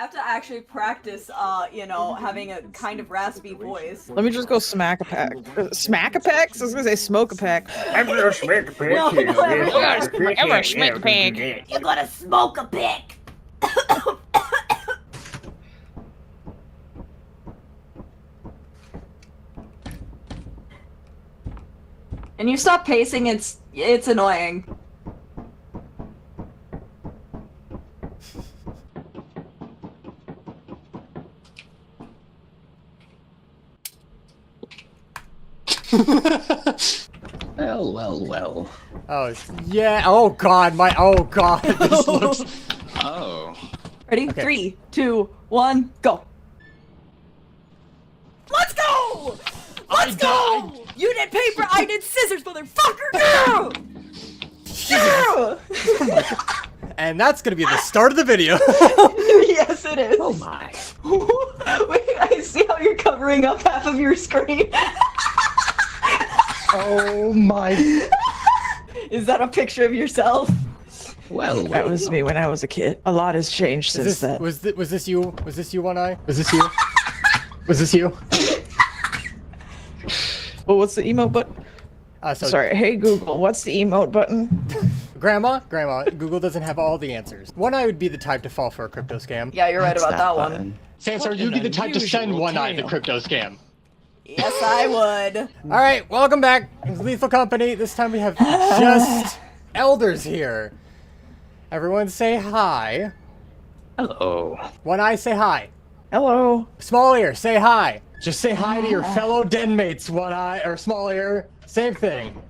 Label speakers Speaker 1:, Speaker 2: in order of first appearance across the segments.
Speaker 1: have to actually practice, you know, having a kind of raspy voice.
Speaker 2: Let me just go smack a pack. Smack a pack? I was gonna say smoke a pack.
Speaker 3: I'm gonna smack a pig.
Speaker 1: No,
Speaker 2: Ever smack a pig.
Speaker 1: You're gonna smoke a pig! And you stop pacing, it's annoying.
Speaker 4: Well.
Speaker 5: Oh, yeah. Oh, God. Oh, God. This looks...
Speaker 4: Oh.
Speaker 1: Ready?
Speaker 5: Okay.
Speaker 1: 3, 2, 1, go! Let's go! Let's go! You did paper, I did scissors, motherfucker! Yeah! Yeah!
Speaker 5: And that's gonna be the start of the video.
Speaker 1: Yes, it is.
Speaker 4: Oh my.
Speaker 1: Wait, I see how you're covering up half of your screen.
Speaker 4: Oh my.
Speaker 1: Is that a picture of yourself?
Speaker 4: Well.
Speaker 2: That was me when I was a kid. A lot has changed since then.
Speaker 5: Was this you? Was this you, One Eye? Was this you? Was this you?
Speaker 2: Well, what's the emote button? Sorry, hey Google, what's the emote button?
Speaker 5: Grandma, Google doesn't have all the answers. One Eye would be the type to fall for a crypto scam.
Speaker 1: Yeah, you're right about that one.
Speaker 4: Samsar, you'd be the type to send One Eye the crypto scam.
Speaker 1: Yes, I would.
Speaker 5: Alright, welcome back. It's Lethal Company. This time we have just elders here. Everyone say hi.
Speaker 4: Hello.
Speaker 5: One Eye, say hi.
Speaker 2: Hello.
Speaker 5: Smallear, say hi.
Speaker 4: Just say hi to your fellow den mates, One Eye, or Smallear. Same thing.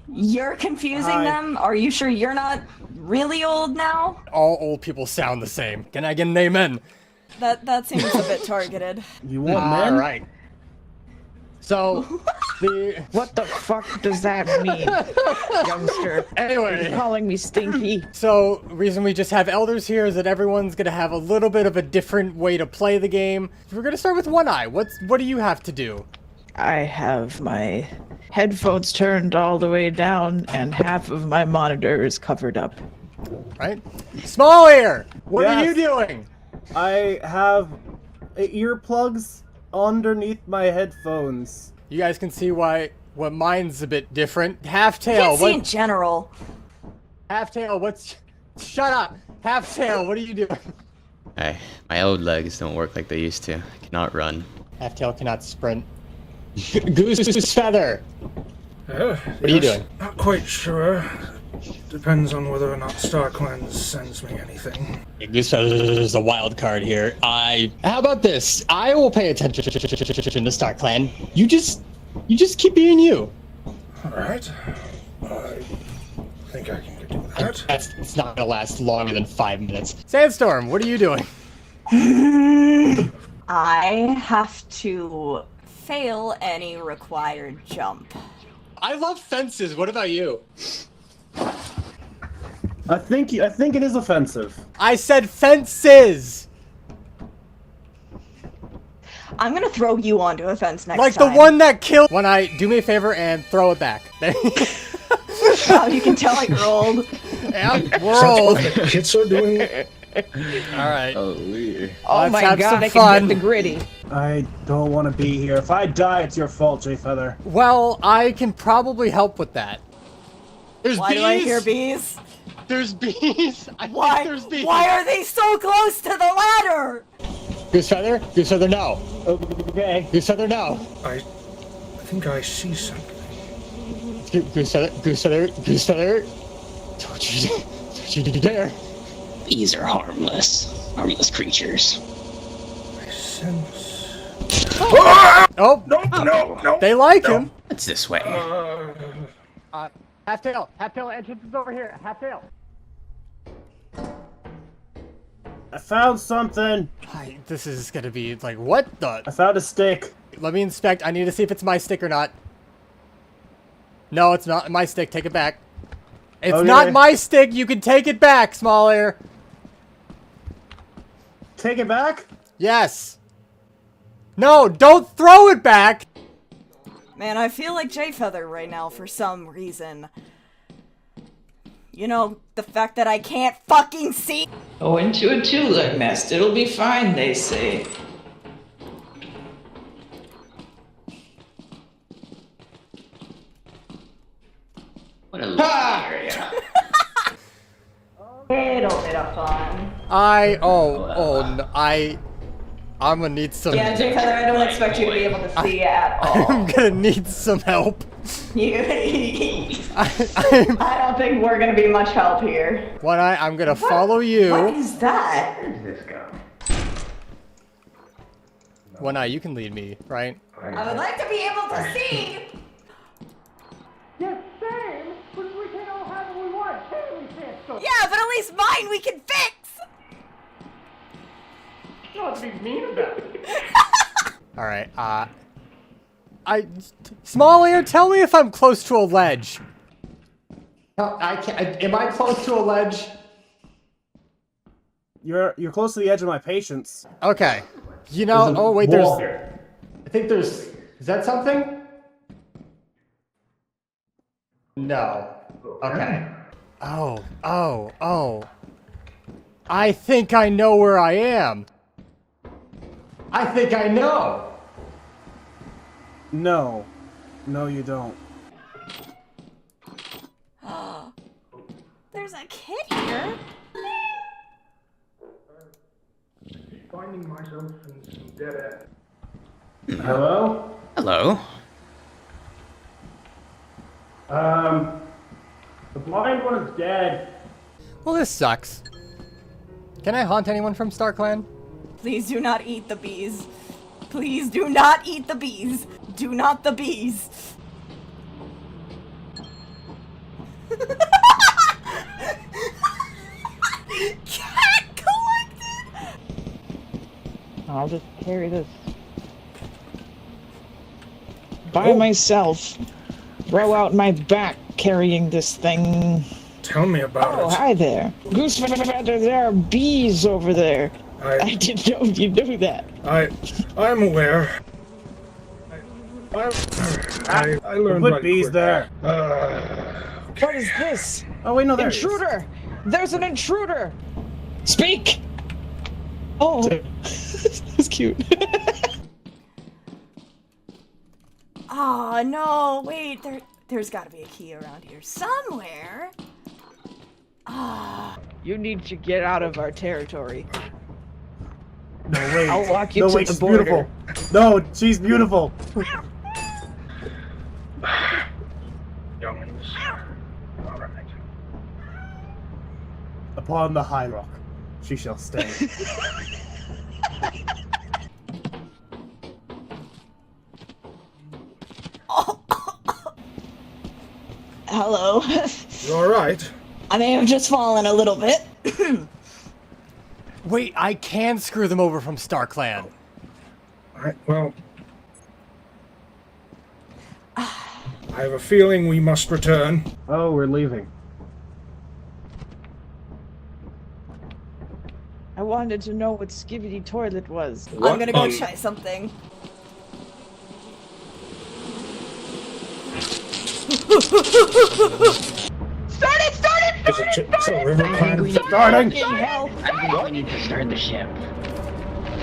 Speaker 1: You're confusing
Speaker 3: Hi.
Speaker 1: them? Are you sure you're not really old now?
Speaker 5: All old people sound the same. Can I get an amen?
Speaker 1: That seems a bit targeted.
Speaker 3: You want men?
Speaker 5: Alright. So,
Speaker 2: What the fuck does that mean, youngster?
Speaker 5: Anyway.
Speaker 2: You're calling me stinky.
Speaker 5: So, reason we just have elders here is that everyone's gonna have a little bit of a different way to play the game. We're gonna start with One Eye. What do you have to do?
Speaker 2: I have my headphones turned all the way down and half of my monitor is covered up.
Speaker 5: Right? Smallear! What are you
Speaker 3: Yes.
Speaker 5: doing?
Speaker 3: I have earplugs underneath my headphones.
Speaker 5: You guys can see what mine's a bit different.
Speaker 1: Can't
Speaker 5: Halftail,
Speaker 1: see in
Speaker 5: what?
Speaker 1: general.
Speaker 5: Halftail, what's? Shut up! Halftail, what are you doing?
Speaker 6: My old legs don't work like they used to. I cannot run.
Speaker 5: Halftail cannot sprint. Goose feather.
Speaker 7: What
Speaker 5: are you doing?
Speaker 7: Not quite sure. Depends on whether or not StarClan sends me anything.
Speaker 4: Goose feather is a wild card here. How about this? I will pay attention to Star Clan. You just keep being you.
Speaker 7: Alright. I think I can do that.
Speaker 4: It's not gonna last longer than 5 minutes.
Speaker 5: Sandstorm, what are you doing?
Speaker 1: I have to fail any required jump.
Speaker 4: I love fences. What about you?
Speaker 3: I think it is offensive.
Speaker 5: I said fences!
Speaker 1: I'm gonna throw you onto a fence next
Speaker 5: Like
Speaker 1: time.
Speaker 5: the one that killed. One Eye, do me a favor and throw it back.
Speaker 1: Wow, you can tell you're old.
Speaker 5: Yeah, we're old.
Speaker 7: Kids are doing.
Speaker 5: Alright.
Speaker 2: Oh
Speaker 5: Let's
Speaker 2: my
Speaker 5: have
Speaker 2: god,
Speaker 5: some
Speaker 2: I
Speaker 5: fun.
Speaker 2: can get the gritty.
Speaker 3: I don't want to be here. If I die, it's your fault, J Feather.
Speaker 5: Well, I can probably help with that.
Speaker 4: There's
Speaker 1: Why
Speaker 4: bees.
Speaker 1: do I hear bees?
Speaker 4: There's bees. I
Speaker 1: Why?
Speaker 4: think there's bees.
Speaker 1: Why are they so close to the ladder?
Speaker 4: Goose feather? Goose feather, no.
Speaker 3: Okay.
Speaker 4: Goose feather, no.
Speaker 7: I think I see something.
Speaker 4: Goose feather. Goose feather. Goose feather. Don't you dare.
Speaker 8: Bees are harmless creatures.
Speaker 7: I sense.
Speaker 5: Oh,
Speaker 7: No.
Speaker 5: they like him.
Speaker 6: It's this way.
Speaker 5: Halftail, entrance is over here. Halftail.
Speaker 3: I found something.
Speaker 5: This is gonna be like, what
Speaker 3: I
Speaker 5: the?
Speaker 3: found a stick.
Speaker 5: Let me inspect. I need to see if it's my stick or not. No, it's not my stick. Take it back. It's
Speaker 3: Okay.
Speaker 5: not my stick. You can take it back, Smallear.
Speaker 3: Take it back?
Speaker 5: Yes. No, don't throw it back.
Speaker 1: Man, I feel like J Feather right now for some reason. You know, the fact that I can't fucking see.
Speaker 2: Go into a two-leg nest. It'll be fine, they say.
Speaker 8: What a lovely area.
Speaker 1: Little bit of fun.
Speaker 5: I'm gonna need some.
Speaker 1: Yeah, Jake Heather, I don't expect you to be able to see at all.
Speaker 5: I'm gonna need some help.
Speaker 1: I don't think we're gonna be much help here.
Speaker 5: One Eye, I'm gonna follow you.
Speaker 1: What is that?
Speaker 8: Where does this go?
Speaker 5: One Eye, you can lead me, right?
Speaker 1: I would like to be able to see.
Speaker 3: Yes, same. But we can all have what we want. We can't stop.
Speaker 1: Yeah, but at least mine we can fix.
Speaker 3: Not to be mean about it.
Speaker 5: All right. Smallear, tell me if I'm close to a ledge.
Speaker 4: I can't. Am I close to a ledge?
Speaker 3: You're close to the edge of my patience.
Speaker 5: Okay. You know. Oh wait, there's.
Speaker 4: I think there's. Is that something? No. Okay.
Speaker 5: Oh. I think I know where I am.
Speaker 4: I think I know.
Speaker 3: No. No, you don't.
Speaker 1: There's a kid here.
Speaker 7: Finding myself in some dead end.
Speaker 3: Hello?
Speaker 6: Hello.
Speaker 3: The blind one is dead.
Speaker 5: Well, this sucks. Can I haunt anyone from StarClan?
Speaker 1: Please do not eat the bees. Please do not eat the bees. Do not the bees. Cat collected.
Speaker 2: I'll just carry this by myself. Throw out my back carrying this thing.
Speaker 7: Tell me about
Speaker 2: Oh,
Speaker 7: it.
Speaker 2: hi there. Goose feather, there are bees over there. I didn't know you knew that.
Speaker 7: I'm aware. I learned
Speaker 3: Put
Speaker 7: right
Speaker 3: bees
Speaker 7: quick.
Speaker 3: there.
Speaker 2: What is this?
Speaker 3: Oh wait, no, there he is.
Speaker 2: Intruder! There's an intruder! Speak! Oh, that's cute.
Speaker 1: Oh no, wait, there's gotta be a key around here somewhere. Ah.
Speaker 2: You need to get out of our territory.
Speaker 3: No, wait.
Speaker 2: I'll walk you
Speaker 3: no,
Speaker 2: to
Speaker 3: wait,
Speaker 2: the
Speaker 3: she's
Speaker 2: border.
Speaker 3: beautiful. No, she's beautiful.
Speaker 7: Youngins. All right.
Speaker 3: Upon the high rock, she shall stay.
Speaker 1: Hello.
Speaker 7: You all right?
Speaker 1: I may have just fallen a little bit.
Speaker 5: Wait, I can screw them over from StarClan.
Speaker 7: All right. Well, I have a feeling we must return.
Speaker 3: Oh, we're leaving.
Speaker 2: I wanted to know what Skibidi Toilet was.
Speaker 1: I'm gonna go try something. Start it!
Speaker 7: It's a river climb.
Speaker 3: Starting!
Speaker 2: Hell,
Speaker 8: I think we need to start the ship.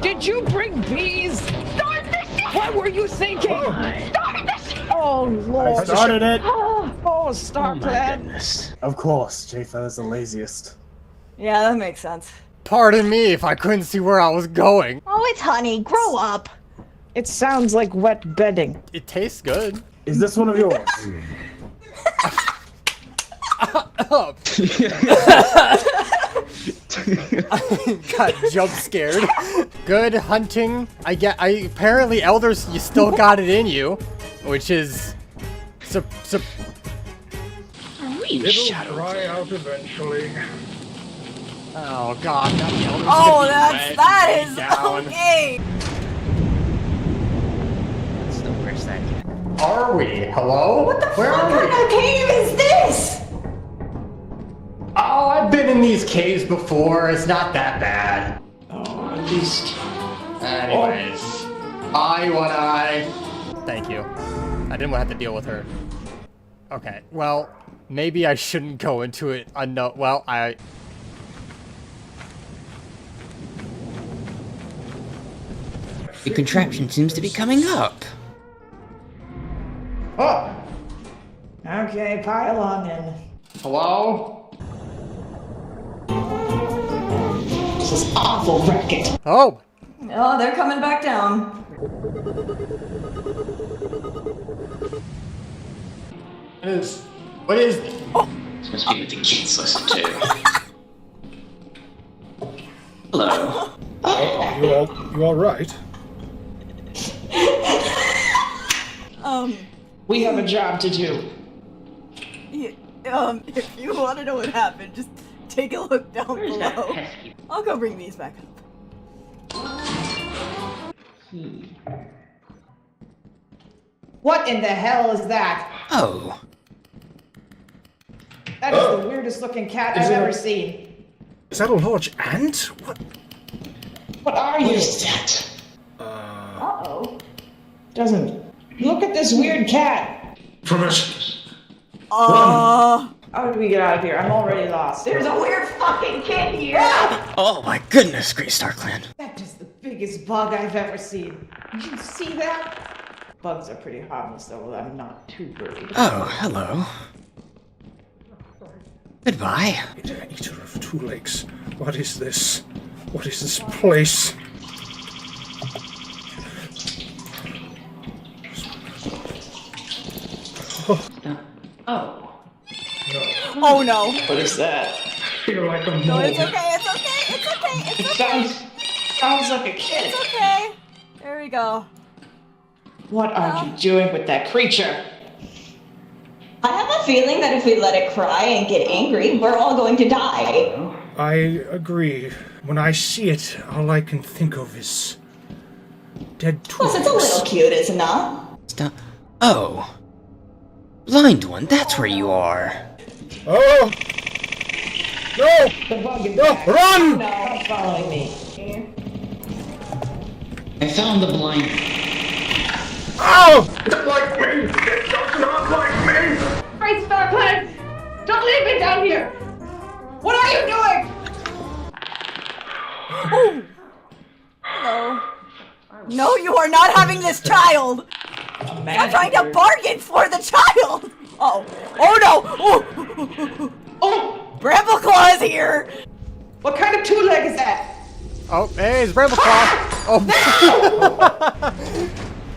Speaker 2: did you bring bees?
Speaker 1: Start the ship!
Speaker 2: What were you thinking?
Speaker 1: Start the ship!
Speaker 2: Oh,
Speaker 3: I
Speaker 2: Lord.
Speaker 3: started it!
Speaker 2: Oh,
Speaker 8: Oh my
Speaker 2: StarClan.
Speaker 8: goodness.
Speaker 3: Of course, J-Feather's the laziest.
Speaker 1: Yeah, that makes sense.
Speaker 5: Pardon me if I couldn't see where I was going.
Speaker 1: Oh, it's honey. Grow up.
Speaker 2: It sounds like wet bedding.
Speaker 5: It tastes good.
Speaker 3: Is this one of yours?
Speaker 5: Got jump scared. Good hunting. Apparently, elders, you still got it in you, which is
Speaker 7: It'll dry out eventually.
Speaker 5: Oh god, not the elders.
Speaker 1: Oh,
Speaker 5: gonna be down.
Speaker 1: okay.
Speaker 6: That's the worst idea.
Speaker 4: Are we? Hello? What the Where are we?
Speaker 1: What cave is this?
Speaker 4: Oh, I've been in these caves before. It's not that bad.
Speaker 8: Oh, at least.
Speaker 4: Anyways. Hi, One Eye.
Speaker 5: Thank you. I didn't have to deal with her. Okay, well, Maybe I shouldn't go into it. Well,
Speaker 6: The contraption seems to be coming up.
Speaker 2: Oh! Okay, pile on in.
Speaker 8: Hello? This is awful racket.
Speaker 5: Oh!
Speaker 1: Oh, they're coming back down.
Speaker 4: What is this?
Speaker 8: This must be what the kids listen to. Hello.
Speaker 7: You all right?
Speaker 2: We have a job to do.
Speaker 1: If you want to know what happened, just take a look down
Speaker 8: Where's that
Speaker 1: below.
Speaker 8: pesky
Speaker 1: I'll go bring these back up.
Speaker 8: key?
Speaker 2: What in the hell is that?
Speaker 6: Oh.
Speaker 2: That is the weirdest looking cat I've ever seen.
Speaker 7: Is that a large ant? What?
Speaker 2: What are
Speaker 8: What
Speaker 2: you?
Speaker 8: is that?
Speaker 1: Uh-oh.
Speaker 2: Doesn't. Look at this weird cat.
Speaker 1: Uh...
Speaker 2: How did we get out of here? I'm already lost.
Speaker 1: There's a weird fucking kid here!
Speaker 6: Oh my goodness, Great Star Clan.
Speaker 2: That is the biggest bug I've ever seen. Did you see that? Bugs are pretty harmless, though. I'm not too worried.
Speaker 6: Oh, hello. Goodbye.
Speaker 7: Eater of two legs. What is this? What is this place?
Speaker 8: Oh.
Speaker 1: Oh no.
Speaker 2: What is that?
Speaker 7: Feel like a
Speaker 1: No, it's okay, it's okay, it's okay, it's okay.
Speaker 2: Sounds like a kid.
Speaker 1: It's okay. There we go.
Speaker 2: What are you doing with that creature?
Speaker 9: I have a feeling that if we let it cry and get angry, we're all going to die.
Speaker 7: I agree. When I see it, all I can think of is dead
Speaker 9: Plus, it's a
Speaker 7: twigs.
Speaker 9: little cute, isn't it?
Speaker 6: Stop. Oh. Blind one, that's where you are.
Speaker 7: Oh! No!
Speaker 2: The bug is
Speaker 7: No!
Speaker 2: back.
Speaker 7: Run!
Speaker 2: Stop following me.
Speaker 8: I found the blind.
Speaker 7: Oh!
Speaker 1: Great Star Clan! Don't leave me down here! What are you doing? Oh. Hello. No, you are not having this child! I'm trying to bargain for the child! Oh. Oh no! Oh! Oh! Brambleclaw is here!
Speaker 2: What kind of two-leg is that?
Speaker 5: Oh, hey, it's Brambleclaw! Oh.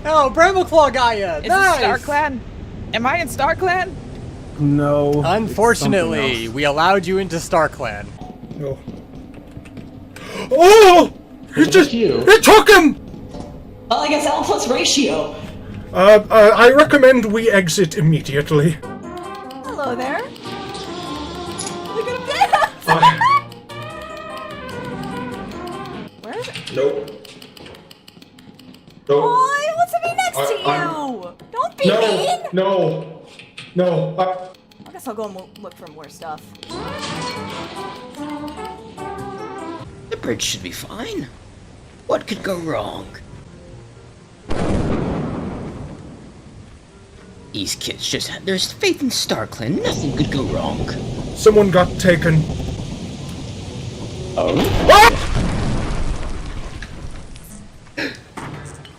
Speaker 5: Oh, Brambleclaw got ya!
Speaker 2: Is
Speaker 5: Nice!
Speaker 2: this Star Clan? Am I in Star Clan?
Speaker 7: No.
Speaker 5: Unfortunately, we allowed you into Star Clan.
Speaker 7: No. Oh! It just... It took him!
Speaker 9: Well, I guess L plus ratio.
Speaker 7: I recommend we exit immediately.
Speaker 1: Hello there. Look at him dance! Where is it?
Speaker 10: Nope.
Speaker 1: Oh, he wants to be next to you! Don't be mean!
Speaker 10: No.
Speaker 1: I guess I'll go and look for more stuff.
Speaker 6: The bridge should be fine. What could go wrong? These kids just had their faith in Star Clan. Nothing could go wrong.
Speaker 7: Someone got taken.
Speaker 6: Oh?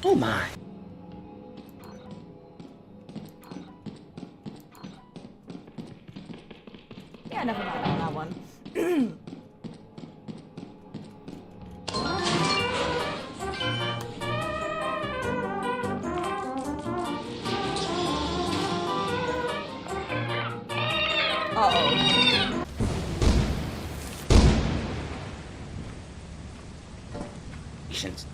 Speaker 6: Oh my.
Speaker 1: Yeah, never mind on that one. Uh-oh.
Speaker 6: Patience.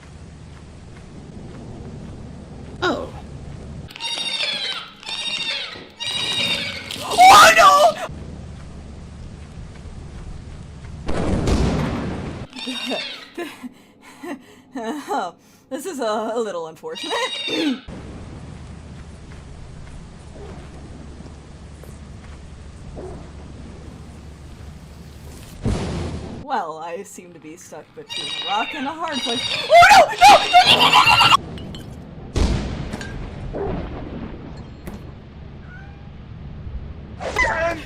Speaker 6: Oh.
Speaker 1: Oh no! Oh, this is a little unfortunate. Well, I seem to be stuck between a rock and a hard place. Oh no!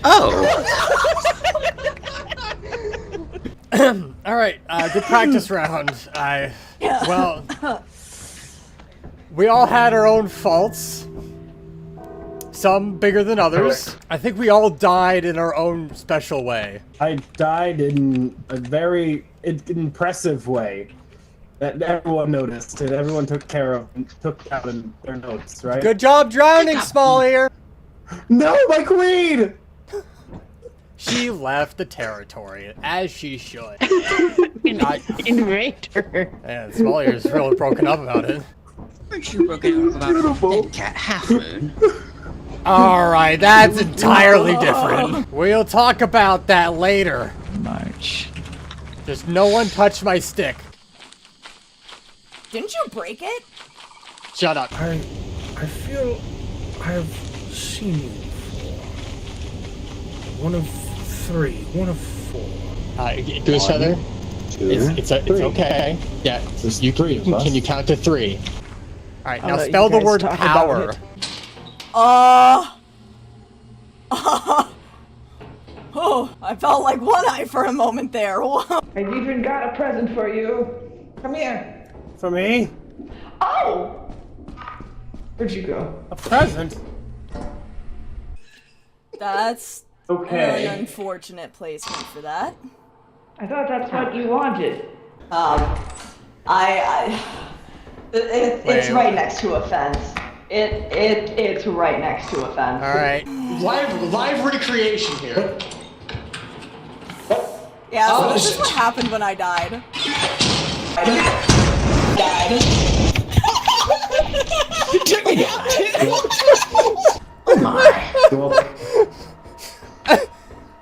Speaker 1: No!
Speaker 6: Oh.
Speaker 5: All right, good practice round. Well, we all had our own faults. Some bigger than others. I think we all died in our own special way.
Speaker 10: I died in a very impressive way that everyone noticed and everyone took care of and took out in their notes, right?
Speaker 5: Good job drowning, Smallear!
Speaker 10: No, my queen!
Speaker 5: She left the territory, as she should.
Speaker 2: Invader.
Speaker 5: Man, Smallear's really broken up about it.
Speaker 6: Aren't you broken up about dead cat Half Moon?
Speaker 5: Alright, that's entirely different. We'll talk about that later.
Speaker 2: March.
Speaker 5: Just no one touch my stick.
Speaker 1: Didn't you break it?
Speaker 5: Shut up.
Speaker 7: I feel I've seen you before. One of 3, one of 4.
Speaker 4: Goose Feather?
Speaker 10: Two,
Speaker 4: It's okay. Yeah,
Speaker 10: There's 3 of us.
Speaker 4: can you count to 3?
Speaker 5: Alright,
Speaker 2: I'll
Speaker 5: now
Speaker 2: let you
Speaker 5: spell the
Speaker 2: guys
Speaker 5: word
Speaker 2: talk about
Speaker 5: power.
Speaker 2: it.
Speaker 1: Oh, I felt like One Eye for a moment there.
Speaker 2: I've even got a present for you. Come here.
Speaker 7: For me?
Speaker 2: Oh! Where'd you go?
Speaker 7: A present?
Speaker 1: That's
Speaker 7: Okay.
Speaker 1: an unfortunate placement for that.
Speaker 2: I thought that's what you wanted.
Speaker 9: It's right next to a fence. It's right next to a fence.
Speaker 5: Alright.
Speaker 4: Live recreation here.
Speaker 1: Yeah, so this is what happened when I died.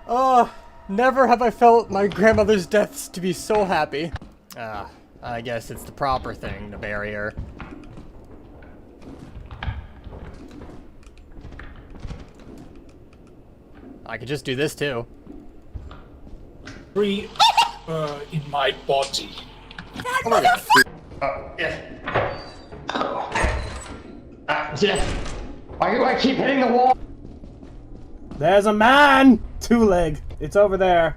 Speaker 5: Oh, never have I felt my grandmother's deaths to be so happy. I guess it's the proper thing to bury her. I could just do this too.
Speaker 7: 3 in my body.
Speaker 4: Why do I keep hitting the wall?
Speaker 7: There's a man! 2-leg. It's over there.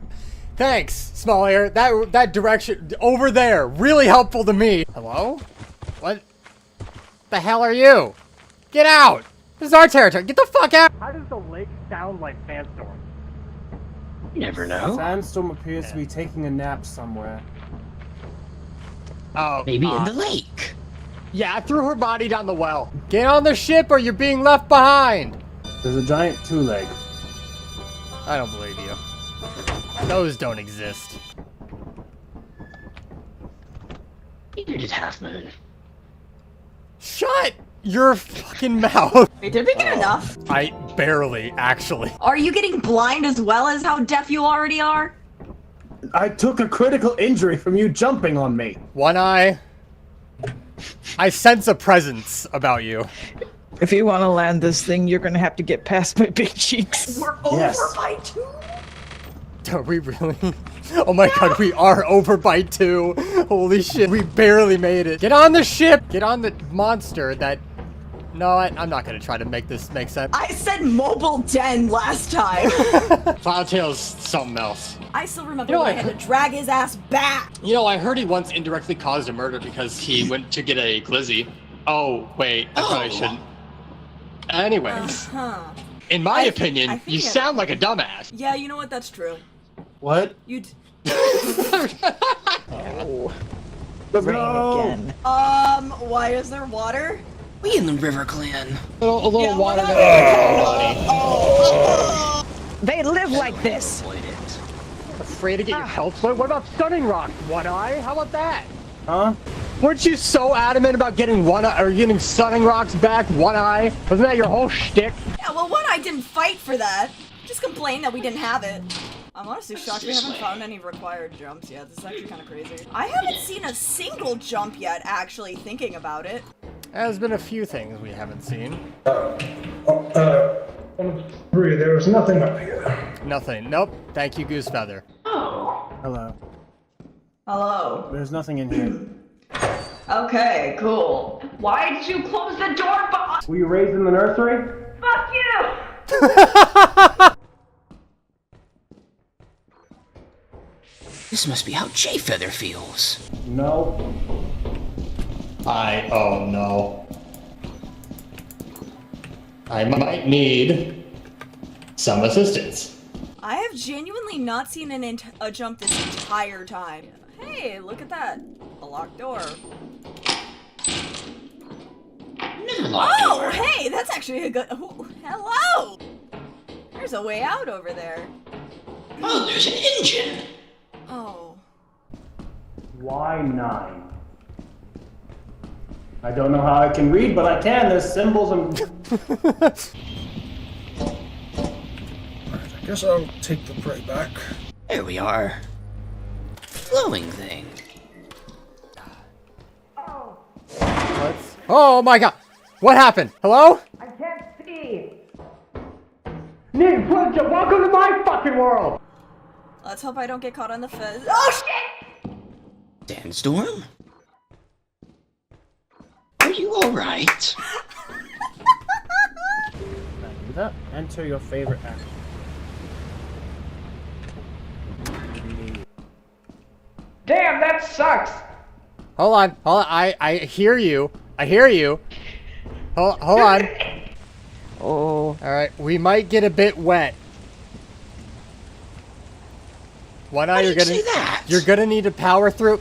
Speaker 5: Thanks, Smallear. That direction over there, really helpful to me. Hello? What the hell are you? Get out! This is our territory. Get the fuck out! How does the lake sound like Sandstorm?
Speaker 6: You never know.
Speaker 7: Sandstorm appears to be taking a nap somewhere.
Speaker 5: Oh,
Speaker 6: Maybe in the lake.
Speaker 5: yeah, I threw her body down the well. Get on the ship or you're being left behind.
Speaker 7: There's a giant 2-leg.
Speaker 5: I don't believe you. Those don't exist.
Speaker 6: Neither did Half Moon.
Speaker 5: Shut your fucking mouth.
Speaker 1: Wait, did we get enough?
Speaker 5: I barely, actually.
Speaker 9: Are you getting blind as well as how deaf you already are?
Speaker 10: I took a critical injury from you jumping on me.
Speaker 5: One Eye. I sense a presence about you.
Speaker 2: If you want to land this thing, you're gonna have to get past my big cheeks.
Speaker 1: We're over
Speaker 10: Yes.
Speaker 1: by 2.
Speaker 5: Are we really? Oh my god, we are over by 2. Holy shit, we barely made it. Get on the ship! Get on the monster that... No, I'm not gonna try to make this make sense.
Speaker 1: I said mobile den last time.
Speaker 4: Cloudtail's something else.
Speaker 1: I still remember
Speaker 4: You know,
Speaker 1: when I had to drag his ass back.
Speaker 4: You know, I heard he once indirectly caused a murder because he went to get a glizzy. Oh, wait, I probably shouldn't. Anyways,
Speaker 1: Huh.
Speaker 4: in my
Speaker 1: I
Speaker 4: opinion,
Speaker 1: think
Speaker 4: you
Speaker 1: it-
Speaker 4: sound like a dumbass.
Speaker 1: Yeah, you know what? That's true.
Speaker 10: What?
Speaker 1: You.
Speaker 2: Oh,
Speaker 10: Let's
Speaker 2: rain
Speaker 10: go!
Speaker 2: again.
Speaker 1: Why is there water?
Speaker 6: We in the River Clan.
Speaker 4: A little water.
Speaker 2: They live like this.
Speaker 5: Afraid to get your health split? What about stunning rock, One Eye? How about that?
Speaker 7: Huh?
Speaker 5: Weren't you so adamant about getting getting stunning rocks back, One Eye? Wasn't that your whole shtick?
Speaker 1: Yeah, well, One Eye didn't fight for that. Just complained that we didn't have it. I'm honestly shocked we haven't found any required jumps yet. This is actually kind of crazy. I haven't seen a single jump yet, actually, thinking about it.
Speaker 5: There's been a few things we haven't seen.
Speaker 7: 1 of 3, there was nothing up here.
Speaker 5: Nothing. Nope. Thank you, Goose Feather.
Speaker 7: Hello.
Speaker 9: Hello.
Speaker 7: There's nothing in here.
Speaker 9: Okay, cool. Why did you close the door behind?
Speaker 7: Were you raised in the nursery?
Speaker 9: Fuck you!
Speaker 6: This must be how Jayfeather feels.
Speaker 10: No.
Speaker 4: Oh no. I might need some assistance.
Speaker 1: I have genuinely not seen a jump this entire time. Hey, look at that. A locked door.
Speaker 6: Another locked
Speaker 1: Oh,
Speaker 6: door.
Speaker 1: hey, that's actually a good... Oh, hello! There's a way out over there.
Speaker 6: Oh, there's an engine.
Speaker 1: Oh.
Speaker 10: Why 9? I don't know how I can read, but I can. There's symbols and.
Speaker 7: Alright, I guess I'll take the prey back.
Speaker 6: There we are. Glowing thing.
Speaker 5: Oh my god! What happened? Hello?
Speaker 3: I can't see. Nick, welcome to my fucking world.
Speaker 1: Let's hope I don't get caught on the fence. Oh, shit!
Speaker 6: Sandstorm? Are you alright?
Speaker 10: Do that. Enter your favorite action.
Speaker 3: Damn, that sucks.
Speaker 5: Hold on. I hear you. I hear you. Hold on.
Speaker 2: Oh,
Speaker 5: Alright, we might get a bit wet. One eye,
Speaker 6: Why did you say that?
Speaker 5: you're gonna need to power through.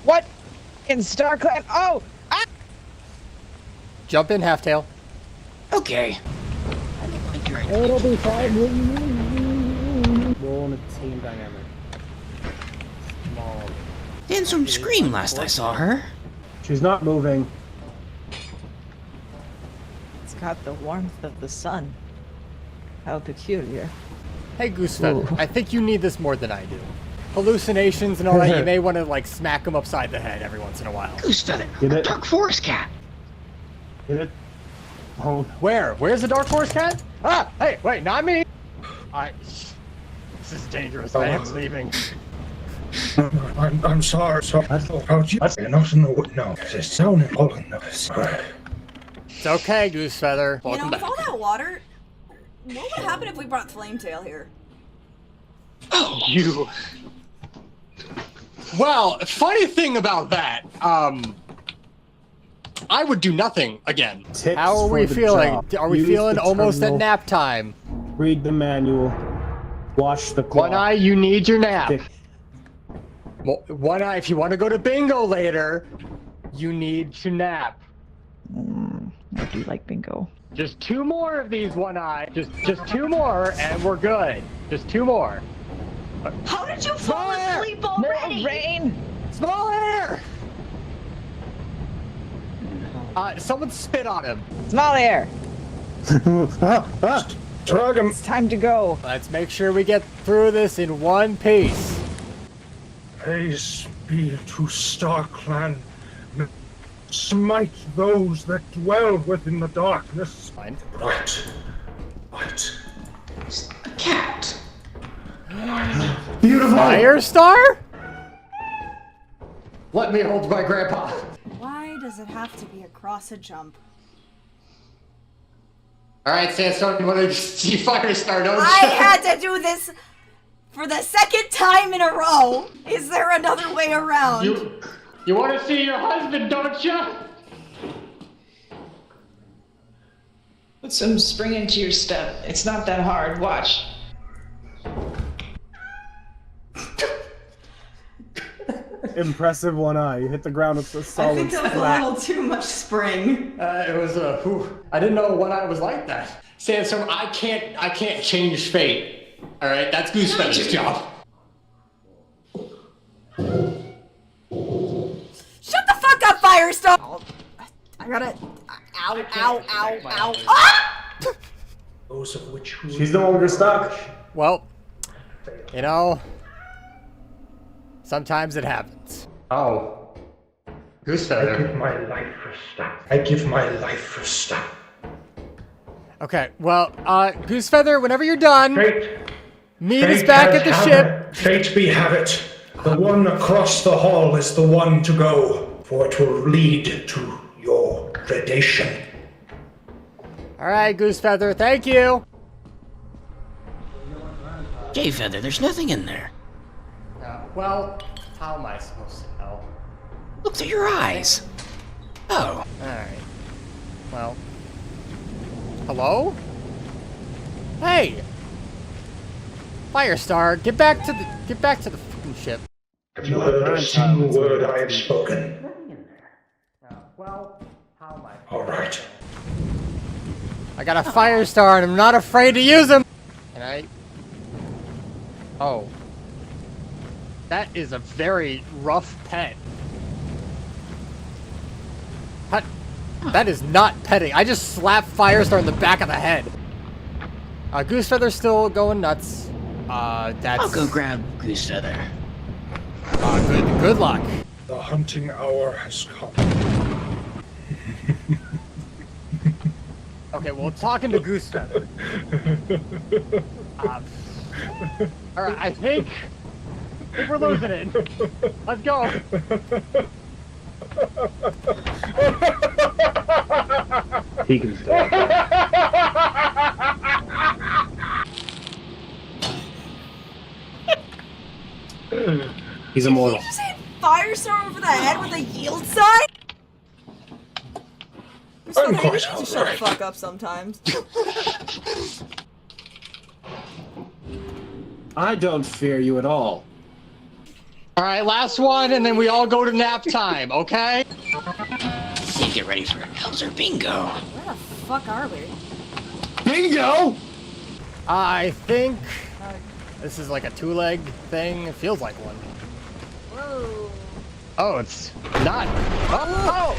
Speaker 2: what? In StarClan? Oh! Ah!
Speaker 5: Jump in, Halftail.
Speaker 6: Okay. I don't like your idea.
Speaker 10: It'll be fine. Roll on a team dynamic. Small.
Speaker 6: Sandstorm screamed last I saw her.
Speaker 10: She's not moving.
Speaker 2: It's got the warmth of the sun. How peculiar.
Speaker 5: Hey, Goosefeather.
Speaker 2: Ooh.
Speaker 5: I think you need this more than I do. Hallucinations and all that, you may want to, like, smack them upside the head every once in a while.
Speaker 6: Goosefeather,
Speaker 10: Get
Speaker 6: a
Speaker 10: it?
Speaker 6: dark forest cat.
Speaker 10: Hit it. Oh,
Speaker 5: Where? Where's the Dark Forest cat? Ah! Hey, wait, not me! This is dangerous. I am leaving.
Speaker 7: I'm sorry. So I thought you. Not in the no. It's sound in Holland. No.
Speaker 5: It's okay, Goosefeather.
Speaker 1: You know,
Speaker 5: Welcome
Speaker 1: with
Speaker 5: back.
Speaker 1: all that water, what would happen if we brought Flametail here?
Speaker 6: Oh,
Speaker 4: You. Well, funny thing about that, I would do nothing again.
Speaker 10: tips
Speaker 5: How are
Speaker 10: for
Speaker 5: we
Speaker 10: the
Speaker 5: feeling?
Speaker 10: job.
Speaker 5: Are we
Speaker 10: Use
Speaker 5: feeling
Speaker 10: the
Speaker 5: almost at
Speaker 10: terminal,
Speaker 5: nap time?
Speaker 10: Read the manual. Wash the cloth.
Speaker 5: One eye, you need your nap.
Speaker 10: Stick-
Speaker 5: One eye, if you want to go to bingo later, you need to nap.
Speaker 2: I do like bingo.
Speaker 5: Just 2 more of these, One Eye. Just 2 more, and we're good. Just 2 more.
Speaker 9: How did you fall
Speaker 5: Fire!
Speaker 9: asleep already?
Speaker 2: Rain!
Speaker 5: Smallear! Someone spit on him.
Speaker 2: Smallear!
Speaker 7: Drag him.
Speaker 2: It's time to go.
Speaker 5: Let's make sure we get through this in one piece.
Speaker 7: Praise be to StarClan. Smite those that dwell within the darkness.
Speaker 5: Fine.
Speaker 7: Right. Right.
Speaker 6: a cat.
Speaker 7: Beautiful.
Speaker 5: Firestar? Let me hold my grandpa.
Speaker 1: Why does it have to be across a jump?
Speaker 4: Alright, Sandstorm, you want to see Firestar, don't you?
Speaker 1: I had to do this for the 2nd time in a row. Is there another way around?
Speaker 4: You want to see your husband, don't you?
Speaker 2: Put some spring into your step. It's not that hard. Watch.
Speaker 10: Impressive One Eye. You hit the ground with a
Speaker 1: I
Speaker 10: solid
Speaker 1: think that was a
Speaker 10: flat.
Speaker 1: little too much spring.
Speaker 4: It was I didn't know One Eye was like that. Sandstorm, I can't change fate. Alright, that's Goosefeather's job.
Speaker 1: Shut the fuck up, Firestar! I gotta... Ow, ow, ow, ow. Ah!
Speaker 7: Those of which
Speaker 10: She's no longer stuck.
Speaker 5: Well, you know, sometimes it happens.
Speaker 4: Oh.
Speaker 7: I
Speaker 4: Goosefeather.
Speaker 7: give my life for stuff. I give my life for stuff.
Speaker 5: Okay, well, Goosefeather, whenever you're done,
Speaker 7: Fate.
Speaker 5: meet us
Speaker 7: Fate
Speaker 5: back
Speaker 7: has
Speaker 5: at the
Speaker 7: have
Speaker 5: ship.
Speaker 7: it. Fate be have it. The one across the hall is the one to go, for it will lead to your predation.
Speaker 5: All right, Goosefeather, thank you.
Speaker 6: Jayfeather, there's nothing in there.
Speaker 5: Well, how am I supposed to know?
Speaker 6: Look through your eyes. Oh.
Speaker 5: Alright. Well. Hello? Hey! Firestar, get back to the fucking ship.
Speaker 7: Have you heard a single word I have spoken?
Speaker 5: Well, how am I?
Speaker 7: All right.
Speaker 5: I got a Firestar and I'm not afraid to use him! Can I? Oh. That is a very rough pet. That is not petting. I just slapped Firestar in the back of the head. Goosefeather's still going nuts. That's...
Speaker 6: I'll go grab Goosefeather.
Speaker 5: Good luck.
Speaker 7: The hunting hour has come.
Speaker 5: Okay, well, talking to Goosefeather. Alright, I think we're losing it. Let's go.
Speaker 10: He can stay. He's immortal.
Speaker 1: Did you just hit Firestar over the head with a yield sign?
Speaker 7: I'm
Speaker 1: Maybe
Speaker 7: quite
Speaker 1: you should shut the fuck up sometimes.
Speaker 10: I don't fear you at all.
Speaker 4: Alright, last one, and then we all go to nap time, okay?
Speaker 6: You get ready for Elder Bingo.
Speaker 1: Where the fuck are we?
Speaker 10: Bingo!
Speaker 5: I think this is like a two-leg thing. It feels like one.
Speaker 1: Whoa.
Speaker 4: Oh, it's not. Oh!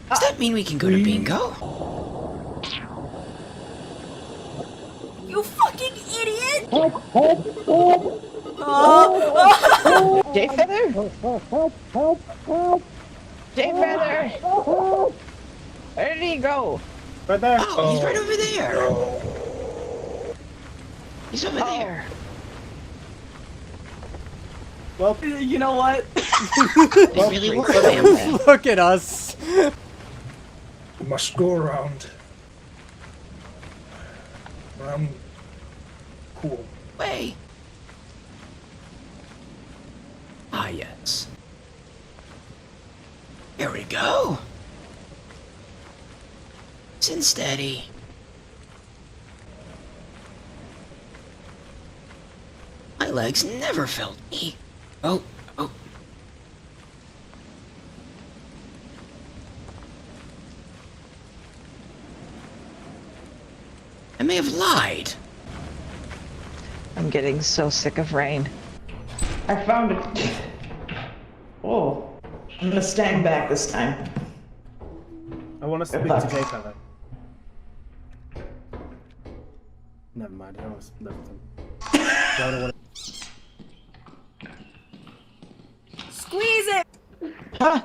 Speaker 6: Does that mean we can go to Bingo?
Speaker 1: You fucking idiot!
Speaker 2: Jayfeather? Jayfeather! Where did he go?
Speaker 10: Right there.
Speaker 6: Oh, he's right over there. He's over there.
Speaker 10: Well,
Speaker 2: You know what?
Speaker 6: They really were family.
Speaker 5: Look at us.
Speaker 7: We must go around. Cool.
Speaker 6: Way. Ah, yes. Here we go. Sit steady. My legs never felt me. Oh. I may have lied.
Speaker 2: I'm getting so sick of rain. I found it. Oh, I'm gonna stand back this time.
Speaker 10: I want to speak to Jayfeather. Never mind, I don't want to split with him. I don't want
Speaker 1: Squeeze it!
Speaker 2: Huh?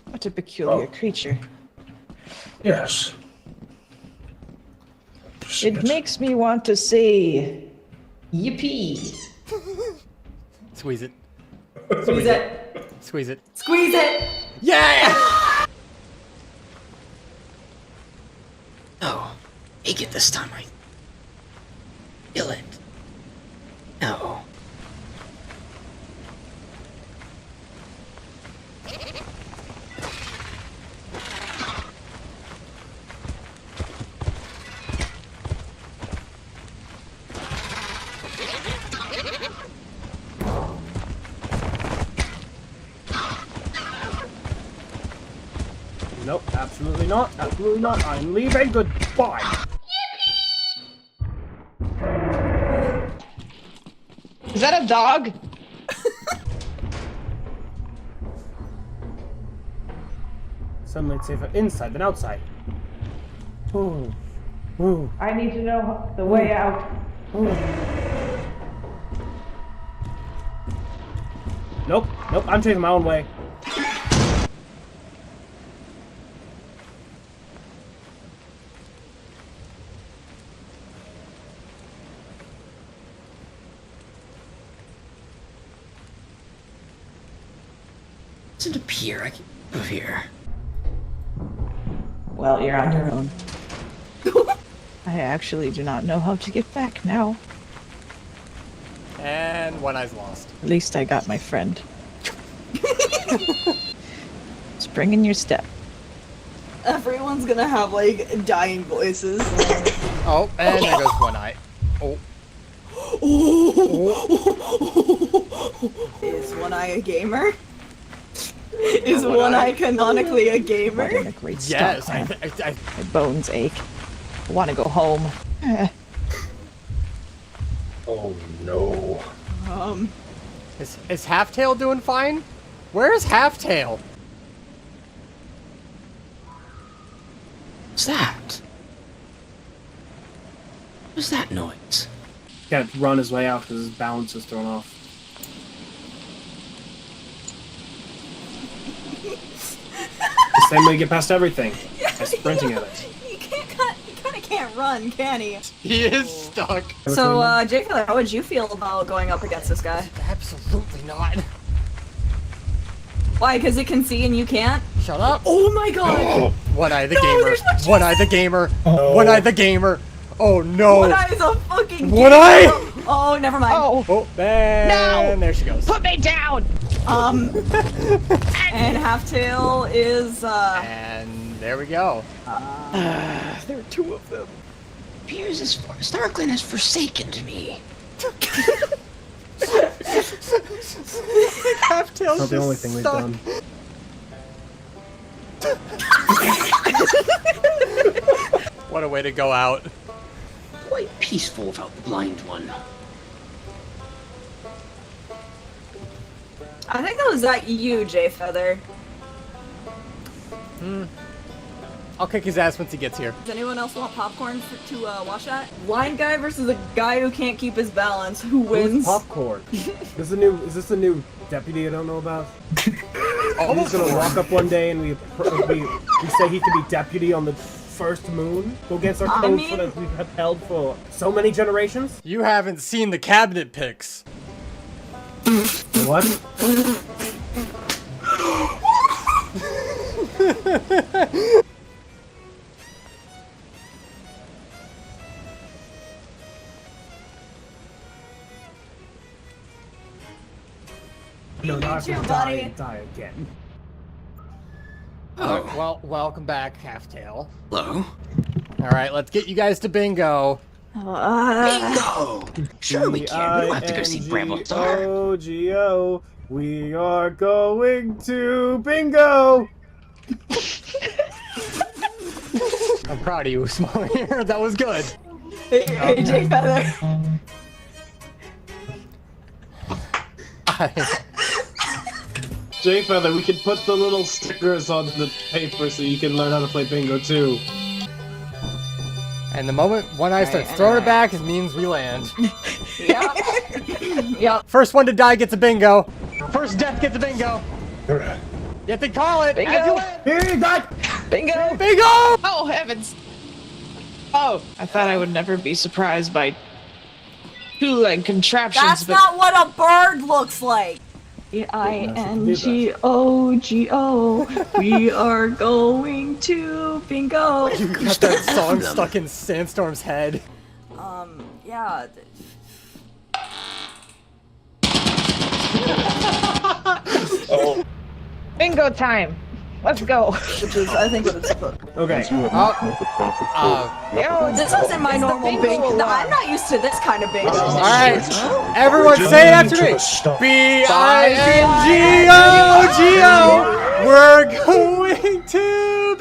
Speaker 2: What a peculiar creature.
Speaker 7: Yes.
Speaker 2: It makes me want to say, yippee.
Speaker 5: Squeeze it.
Speaker 1: Squeeze it!
Speaker 5: Squeeze it.
Speaker 1: Squeeze it!
Speaker 5: Yeah!
Speaker 6: No. Make it this time. I feel it. No.
Speaker 10: Nope, absolutely not. Absolutely not. I'm leaving. Goodbye.
Speaker 2: Is that a dog?
Speaker 10: Suddenly it's safer inside than outside. Ooh. Ooh.
Speaker 2: I need to know the way out.
Speaker 10: Nope. Nope. I'm taking my own way.
Speaker 6: Doesn't appear. I can move here.
Speaker 2: Well, you're on your own. I actually do not know how to get back now.
Speaker 5: And One Eye's lost.
Speaker 2: At least I got my friend. Spring in your step.
Speaker 1: Everyone's gonna have like dying voices.
Speaker 5: Oh, and there goes One Eye. Oh.
Speaker 1: Is One Eye a gamer? Is One Eye canonically a gamer?
Speaker 2: What a great start.
Speaker 5: Yes,
Speaker 2: My bones ache. I want to go home.
Speaker 7: Oh no.
Speaker 5: Is Halftail doing fine? Where's Halftail?
Speaker 6: What's that? What's that noise?
Speaker 10: Can't run his way out because his balance is thrown off. The same way you get past everything. By sprinting at it.
Speaker 1: He kind of can't run, can he?
Speaker 5: He is stuck.
Speaker 1: So, Jake, how would you feel about going up against this guy?
Speaker 5: Absolutely not.
Speaker 1: Why? Because it can see and you can't?
Speaker 5: Shut up.
Speaker 1: Oh my god!
Speaker 5: One Eye the
Speaker 1: No,
Speaker 5: gamer.
Speaker 1: there's what you
Speaker 5: One Eye the gamer. One Eye the gamer. Oh no.
Speaker 1: One Eye is a fucking
Speaker 5: One Eye!
Speaker 1: Oh, never mind.
Speaker 5: Oh, and there she goes.
Speaker 2: Put me down!
Speaker 1: And Halftail is,
Speaker 5: And there we go.
Speaker 2: There are two of them.
Speaker 6: Appears as far as Starkland has forsaken me.
Speaker 5: Halftail's
Speaker 10: Not the only thing we've done.
Speaker 5: What a way to go out.
Speaker 6: Quite peaceful without the blind one.
Speaker 1: I think that was you, Jay Feather.
Speaker 5: I'll kick his ass once he gets here.
Speaker 1: Does anyone else want popcorn to watch that? Blind guy versus a guy who can't keep his balance. Who
Speaker 10: Who's
Speaker 1: wins?
Speaker 10: Popcorn? Is this a new deputy I don't know about? Oh, he's gonna walk up one day and we say he can be deputy on the first moon. Go against our code that we've held for so many generations.
Speaker 5: You haven't seen the cabinet pics.
Speaker 10: What? No, now I have to die and die again.
Speaker 6: Oh,
Speaker 5: Well, welcome back, Halftail.
Speaker 6: hello.
Speaker 5: All right, let's get you guys to bingo.
Speaker 6: Bingo! Sure we can. We don't have to go see Bramble Star.
Speaker 10: B-I-N-G-O, we are going to bingo!
Speaker 5: I'm proud of you, Smallear. That was good.
Speaker 1: Hey, Jay Feather.
Speaker 10: Jay Feather, we can put the little stickers on the paper so you can learn how to play bingo too.
Speaker 5: And the moment One Eye starts throwing it back, it means we land.
Speaker 1: Yep. Yep.
Speaker 5: First one to die gets a bingo. First death gets a bingo. You have to call it.
Speaker 2: Bingo.
Speaker 5: As you land.
Speaker 10: Here you go!
Speaker 2: Bingo!
Speaker 5: Bingo!
Speaker 2: Oh, heavens! Oh, I thought I would never be surprised by two-leg contraptions,
Speaker 1: That's
Speaker 2: but...
Speaker 1: not what a bird looks like.
Speaker 9: B-I-N-G-O-G-O. We are going to bingo.
Speaker 5: You got that song stuck in Sandstorm's head.
Speaker 1: Yeah.
Speaker 7: Oh.
Speaker 2: Bingo time! Let's go!
Speaker 1: Which is, I think, what it's supposed to be.
Speaker 10: Okay.
Speaker 2: Yo,
Speaker 1: This isn't my normal bingo. No, I'm not used to this kind of bingo.
Speaker 5: Alright, everyone say it after me. B-I-N-G-O-G-O. We're going to